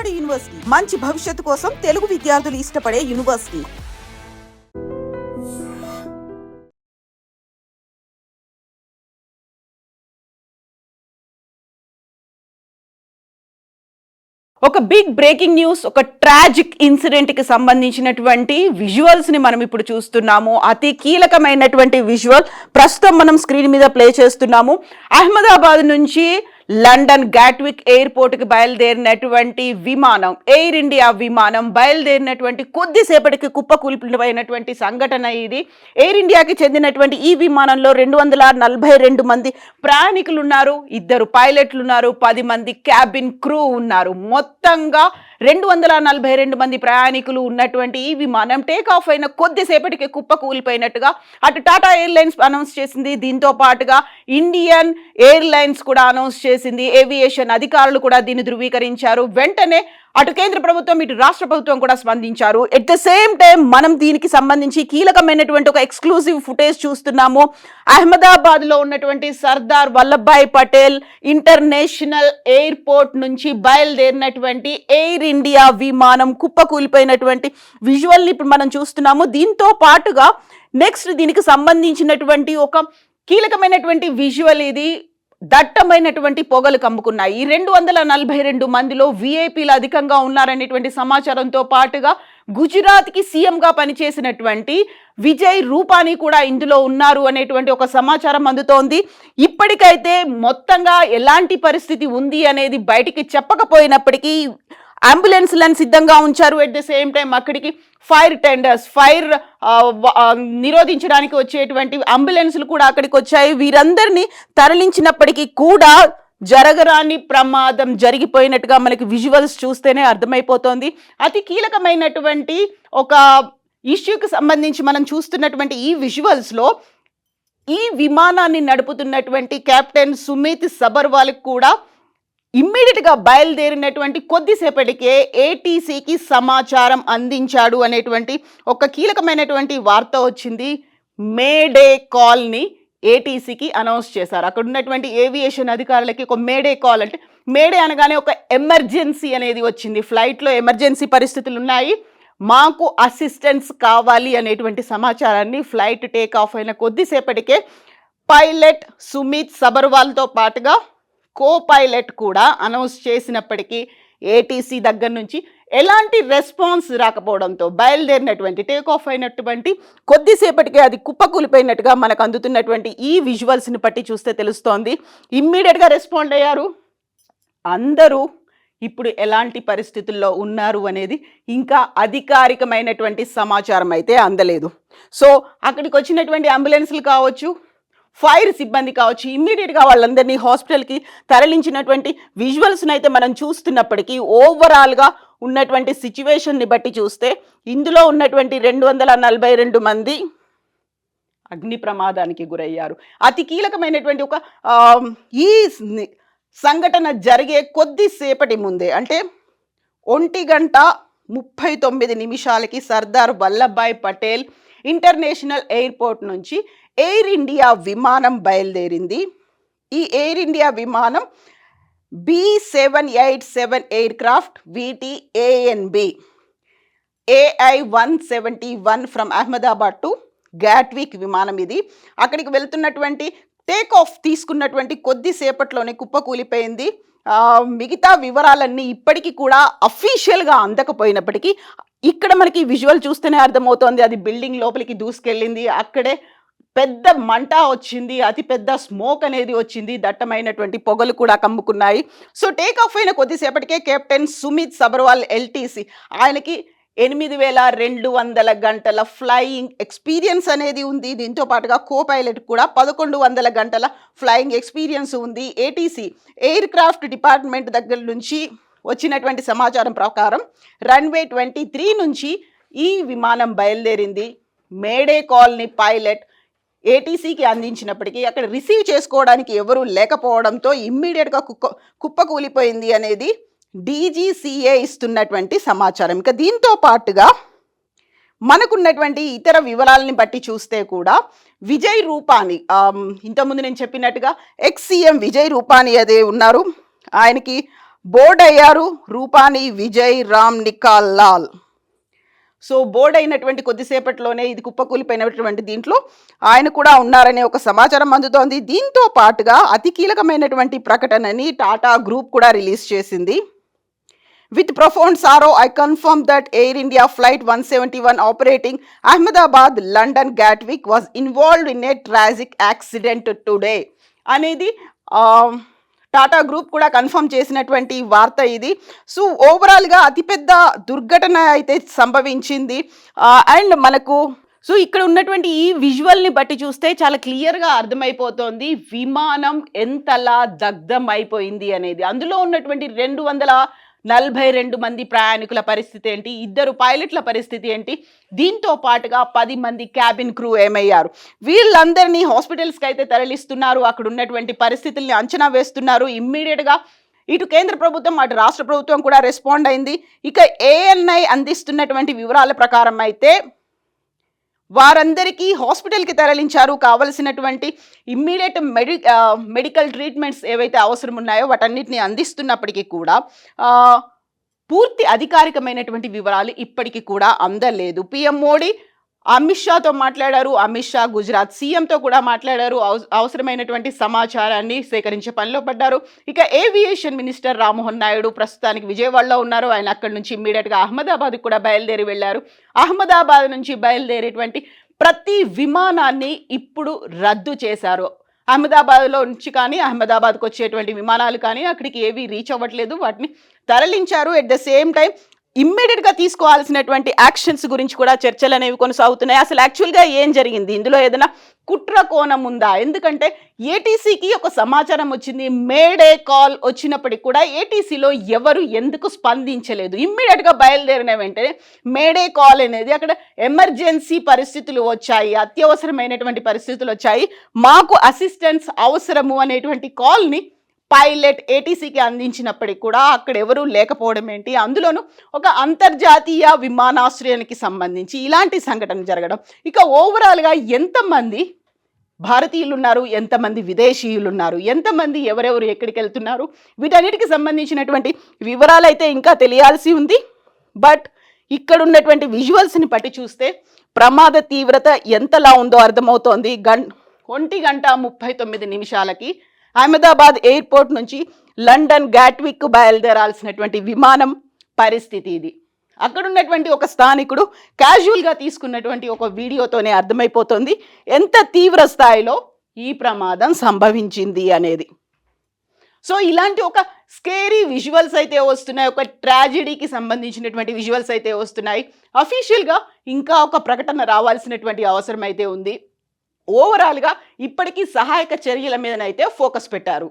Board university మంచి భవిష్యత్తు కోసం తెలుగు విద్యార్థులు ఇష్టపడే యూనివర్సిటీ. ఒక బిగ్ బ్రేకింగ్ న్యూస్, ఒక ట్రాజిక్ ఇన్సిడెంట్ కి సంబంధించినటువంటి విజువల్స్ ని మనం ఇప్పుడు చూస్తున్నాము. అతి కీలకమైనటువంటి విజువల్ ప్రస్తుతం మనం స్క్రీన్ మీద ప్లే చేస్తున్నాము. అహ్మదాబాద్ నుంచి లండన్ గాట్విక్ ఎయిర్పోర్ట్ కి బయలుదేరినటువంటి విమానం, ఎయిర్ ఇండియా విమానం బయలుదేరినటువంటి కొద్దిసేపటికి కుప్పకూలిపోయినటువంటి సంఘటన ఇది. ఎయిర్ ఇండియాకి చెందినటువంటి ఈ విమానంలో 242 మంది ప్రయాణికులు ఉన్నారు, 2 పైలట్లు ఉన్నారు, 10 మంది క్యాబిన్ క్రూ ఉన్నారు. మొత్తంగా 242 మంది ప్రయాణికులు ఉన్నటువంటి ఈ విమానం టేక్ ఆఫ్ అయిన కొద్దిసేపటికి కుప్పకూలిపోయినట్టుగా అటు టాటా ఎయిర్లైన్స్ అనౌన్స్ చేసింది. దీంతో పాటుగా ఇండియన్ ఎయిర్లైన్స్ కూడా అనౌన్స్ చేసింది. ఏవియేషన్ అధికారులు కూడా దీన్ని ధృవీకరించారు. వెంటనే అటు కేంద్ర ప్రభుత్వం ఇటు రాష్ట్ర ప్రభుత్వం కూడా స్పందించారు. ఎట్ ద సేమ్ టైం మనం దీనికి సంబంధించి కీలకమైనటువంటి ఒక ఎక్స్క్లూజివ్ ఫుటేజ్ చూస్తున్నాము. అహ్మదాబాద్ లో ఉన్నటువంటి సర్దార్ వల్లభాయ్ పటేల్ ఇంటర్నేషనల్ ఎయిర్పోర్ట్ నుంచి బయలుదేరినటువంటి ఎయిర్ ఇండియా విమానం కుప్పకూలిపోయినటువంటి విజువల్ ని ఇప్పుడు మనం చూస్తున్నాము. దీంతో పాటుగా నెక్స్ట్ దీనికి సంబంధించినటువంటి ఒక కీలకమైనటువంటి విజువల్ ఇది. దట్టమైనటువంటి పొగలు కమ్ముకున్నాయి. ఈ 242 మందిలో విఐపీలు అధికంగా ఉన్నారనేటువంటి సమాచారంతో పాటుగా గుజరాత్ కి సీఎంగా పనిచేసినటువంటి విజయ్ రూపానీ కూడా ఇందులో ఉన్నారు అనేటువంటి ఒక సమాచారం అందుతోంది. ఇప్పటికైతే మొత్తంగా ఎలాంటి పరిస్థితి ఉంది అనేది బయటికి చెప్పకపోయినప్పటికీ అంబులెన్స్లను సిద్ధంగా ఉంచారు. ఎట్ ద సేమ్ టైం అక్కడికి ఫైర్ టెండర్స్, ఫైర్ నిరోధించడానికి వచ్చేటువంటి అంబులెన్స్లు కూడా అక్కడికి వచ్చాయి. వీరందరినీ తరలించినప్పటికీ కూడా జరగరాని ప్రమాదం జరిగిపోయినట్టుగా మనకి విజువల్స్ చూస్తేనే అర్థమైపోతోంది. అతి కీలకమైనటువంటి ఒక ఇష్యూకి సంబంధించి మనం చూస్తున్నటువంటి ఈ విజువల్స్లో ఈ విమానాన్ని నడుపుతున్నటువంటి కెప్టెన్ సుమిత్ సబర్వాల్కి కూడా ఇమ్మీడియట్గా బయలుదేరినటువంటి కొద్దిసేపటికే ఏటీసీకి సమాచారం అందించాడు అనేటువంటి ఒక కీలకమైనటువంటి వార్త వచ్చింది. మేడే కాల్ని ఏటీసీకి అనౌన్స్ చేశారు. అక్కడ ఉన్నటువంటి ఏవియేషన్ అధికారులకి ఒక మేడే కాల్, అంటే మేడే అనగానే ఒక ఎమర్జెన్సీ అనేది వచ్చింది. ఫ్లైట్లో ఎమర్జెన్సీ పరిస్థితులు ఉన్నాయి, మాకు అసిస్టెన్స్ కావాలి అనేటువంటి సమాచారాన్ని ఫ్లైట్ టేక్ ఆఫ్ అయిన కొద్దిసేపటికే పైలట్ సుమిత్ సబర్వాల్తో పాటుగా కో పైలట్ కూడా అనౌన్స్ చేసినప్పటికీ ఏటీసీ దగ్గర నుంచి ఎలాంటి రెస్పాన్స్ రాకపోవడంతో బయలుదేరినటువంటి టేక్ ఆఫ్ అయినటువంటి కొద్దిసేపటికే అది కుప్పకూలిపోయినట్టుగా మనకు అందుతున్నటువంటి ఈ విజువల్స్ని బట్టి చూస్తే తెలుస్తోంది. ఇమ్మీడియట్గా రెస్పాండ్ అయ్యారు. అందరూ ఇప్పుడు ఎలాంటి పరిస్థితుల్లో ఉన్నారు అనేది ఇంకా అధికారికమైనటువంటి సమాచారం అయితే అందలేదు. సో అక్కడికి వచ్చినటువంటి అంబులెన్స్లు కావచ్చు, ఫైర్ సిబ్బంది కావచ్చు, ఇమ్మీడియట్గా వాళ్ళందరినీ హాస్పిటల్కి తరలించినటువంటి విజువల్స్ని అయితే మనం చూస్తున్నప్పటికీ ఓవరాల్గా ఉన్నటువంటి సిచ్యువేషన్ని బట్టి చూస్తే ఇందులో ఉన్నటువంటి 242 మంది అగ్ని ప్రమాదానికి గురయ్యారు. అతి కీలకమైనటువంటి ఒక ఈ సంఘటన జరిగే కొద్దిసేపటి ముందే, అంటే 1:39 సర్దార్ వల్లభాయ్ పటేల్ ఇంటర్నేషనల్ ఎయిర్పోర్ట్ నుంచి ఎయిర్ ఇండియా విమానం బయలుదేరింది. ఈ ఎయిర్ ఇండియా విమానం B787 aircraft VTANB AI-171 from Ahmedabad to Gatwick విమానం ఇది. అక్కడికి వెళ్తున్నటువంటి టేక్ ఆఫ్ తీసుకున్నటువంటి కొద్దిసేపట్లోనే కుప్పకూలిపోయింది. మిగతా వివరాలన్నీ ఇప్పటికీ కూడా అఫీషియల్గా అందకపోయినప్పటికీ ఇక్కడ మనకి విజువల్ చూస్తేనే అర్థమవుతోంది. అది బిల్డింగ్ లోపలికి దూసుకెళ్ళింది, అక్కడే పెద్ద మంట వచ్చింది, అతి పెద్ద స్మోక్ అనేది వచ్చింది, దట్టమైనటువంటి పొగలు కూడా కమ్ముకున్నాయి. సో టేక్ ఆఫ్ అయిన కొద్దిసేపటికే కెప్టెన్ సుమిత్ సబర్వాల్ LTC, ఆయనకి 8200 గంటల ఫ్లయింగ్ ఎక్స్పీరియన్స్ అనేది ఉంది. దీంతో పాటుగా కో పైలట్ కూడా 1100 గంటల ఫ్లయింగ్ ఎక్స్పీరియన్స్ ఉంది. ఏటీసీ ఎయిర్ క్రాఫ్ట్ డిపార్ట్మెంట్ దగ్గర నుంచి వచ్చినటువంటి సమాచారం ప్రకారం రన్వే 23 నుంచి ఈ విమానం బయలుదేరింది. మేడే కాల్ని పైలట్ ఏటీసీకి అందించినప్పటికీ అక్కడ రిసీవ్ చేసుకోవడానికి ఎవరూ లేకపోవడంతో ఇమ్మీడియట్గా కుప్పకూలిపోయింది అనేది DGCA ఇస్తున్నటువంటి సమాచారం. ఇక దీంతో పాటుగా మనకున్నటువంటి ఇతర వివరాలని బట్టి చూస్తే కూడా విజయ్ రూపానీ, ఇంతకుముందు నేను చెప్పినట్టుగా ఎక్స్ సీఎం విజయ్ రూపానీ అదే ఉన్నారు. ఆయనకి బోర్డ్ అయ్యారు రూపాని విజయ్ రామ్ నికాల్ లాల్. సో బోర్డ్ అయినటువంటి కొద్దిసేపట్లోనే ఇది కుప్పకూలిపోయినటువంటి దీంట్లో ఆయన కూడా ఉన్నారనే ఒక సమాచారం అందుతోంది. దీంతో పాటుగా అతి కీలకమైనటువంటి ప్రకటనని టాటా గ్రూప్ కూడా రిలీజ్ చేసింది. With profound sorrow, I confirm that Air India Flight 171 operating Ahmedabad London Gatwick was involved in a tragic accident today. అనేది టాటా గ్రూప్ కూడా కన్ఫర్మ్ చేసినటువంటి వార్త ఇది. సో ఓవరాల్గా అతిపెద్ద దుర్ఘటన అయితే సంభవించింది. అండ్ మనకు సో ఇక్కడ ఉన్నటువంటి ఈ విజువల్ని బట్టి చూస్తే చాలా క్లియర్గా అర్థమైపోతోంది విమానం ఎంతలా దగ్ధం అయిపోయింది అనేది. అందులో ఉన్నటువంటి 242 మంది ప్రయాణికుల పరిస్థితి ఏంటి, 2 పైలట్ల పరిస్థితి ఏంటి, దీంతో పాటుగా 10 మంది క్యాబిన్ క్రూ ఏమయ్యారు. వీళ్ళందరినీ హాస్పిటల్స్కి అయితే తరలిస్తున్నారు. అక్కడ ఉన్నటువంటి పరిస్థితుల్ని అంచనా వేస్తున్నారు. ఇమ్మీడియట్గా ఇటు కేంద్ర ప్రభుత్వం అటు రాష్ట్ర ప్రభుత్వం కూడా రెస్పాండ్ అయింది. ఇక ఏఎన్ఐ అందిస్తున్నటువంటి వివరాల ప్రకారం అయితే వారందరికీ హాస్పిటల్కి తరలించారు. కావలసినటువంటి ఇమ్మీడియట్ మెడికల్ ట్రీట్మెంట్స్ ఏవైతే అవసరం ఉన్నాయో వాటన్నిటిని అందిస్తున్నప్పటికీ కూడా పూర్తి అధికారికమైనటువంటి వివరాలు ఇప్పటికీ కూడా అందలేదు. పిఎం మోడీ అమిత్ షాతో మాట్లాడారు. అమిత్ షా గుజరాత్ సీఎంతో కూడా మాట్లాడారు. అవసరమైనటువంటి సమాచారాన్ని సేకరించే పనిలో పడ్డారు. ఇక ఏవియేషన్ మినిస్టర్ రామ్మోహన్ నాయుడు ప్రస్తుతానికి విజయవాడలో ఉన్నారు. ఆయన అక్కడి నుంచి ఇమ్మీడియట్గా అహ్మదాబాద్కి కూడా బయలుదేరి వెళ్ళారు. అహ్మదాబాద్ నుంచి బయలుదేరేటువంటి ప్రతి విమానాన్ని ఇప్పుడు రద్దు చేశారు. అహ్మదాబాద్లో నుంచి కానీ అహ్మదాబాద్కి వచ్చేటువంటి విమానాలు కానీ అక్కడికి ఏవి రీచ్ అవ్వట్లేదు. వాటిని తరలించారు. ఎట్ ద సేమ్ టైం ఇమ్మీడియట్గా తీసుకోవాల్సినటువంటి యాక్షన్స్ గురించి కూడా చర్చలు అనేవి కొనసాగుతున్నాయి. అసలు యాక్చువల్గా ఏం జరిగింది, ఇందులో ఏదైనా కుట్ర కోణం ఉందా? ఎందుకంటే ఏటీసీకి ఒక సమాచారం వచ్చింది, మేడే కాల్ వచ్చినప్పటికి కూడా ఏటీసీలో ఎవరు ఎందుకు స్పందించలేదు. ఇమ్మీడియట్గా బయలుదేరిన వెంటనే మేడే కాల్ అనేది అక్కడ ఎమర్జెన్సీ పరిస్థితులు వచ్చాయి, అత్యవసరమైనటువంటి పరిస్థితులు వచ్చాయి, మాకు అసిస్టెన్స్ అవసరము అనేటువంటి కాల్ని పైలట్ ఏటీసీకి అందించినప్పటికీ కూడా అక్కడ ఎవరూ లేకపోవడం ఏంటి, అందులోనూ ఒక అంతర్జాతీయ విమానాశ్రయానికి సంబంధించి ఇలాంటి సంఘటన జరగడం. ఇక ఓవరాల్గా ఎంతమంది భారతీయులు ఉన్నారు, ఎంతమంది విదేశీయులు ఉన్నారు, ఎంతమంది ఎవరెవరు ఎక్కడికి వెళ్తున్నారు, వీటన్నిటికి సంబంధించినటువంటి వివరాలు అయితే ఇంకా తెలియాల్సి ఉంది. బట్ ఇక్కడ ఉన్నటువంటి విజువల్స్ని బట్టి చూస్తే ప్రమాద తీవ్రత ఎంతలా ఉందో అర్థమవుతోంది. 1:39 అహ్మదాబాద్ ఎయిర్పోర్ట్ నుంచి లండన్ గాట్విక్ బయలుదేరాల్సినటువంటి విమానం పరిస్థితి ఇది. అక్కడ ఉన్నటువంటి ఒక స్థానికుడు క్యాజువల్గా తీసుకున్నటువంటి ఒక వీడియోతోనే అర్థమైపోతుంది ఎంత తీవ్ర స్థాయిలో ఈ ప్రమాదం సంభవించింది అనేది. సో ఇలాంటి ఒక స్కేరీ విజువల్స్ అయితే వస్తున్నాయి, ఒక ట్రాజెడీకి సంబంధించినటువంటి విజువల్స్ అయితే వస్తున్నాయి. అఫీషియల్గా ఇంకా ఒక ప్రకటన రావాల్సినటువంటి అవసరం అయితే ఉంది. ఓవరాల్గా ఇప్పటికీ సహాయక చర్యల మీదనైతే ఫోకస్ పెట్టారు.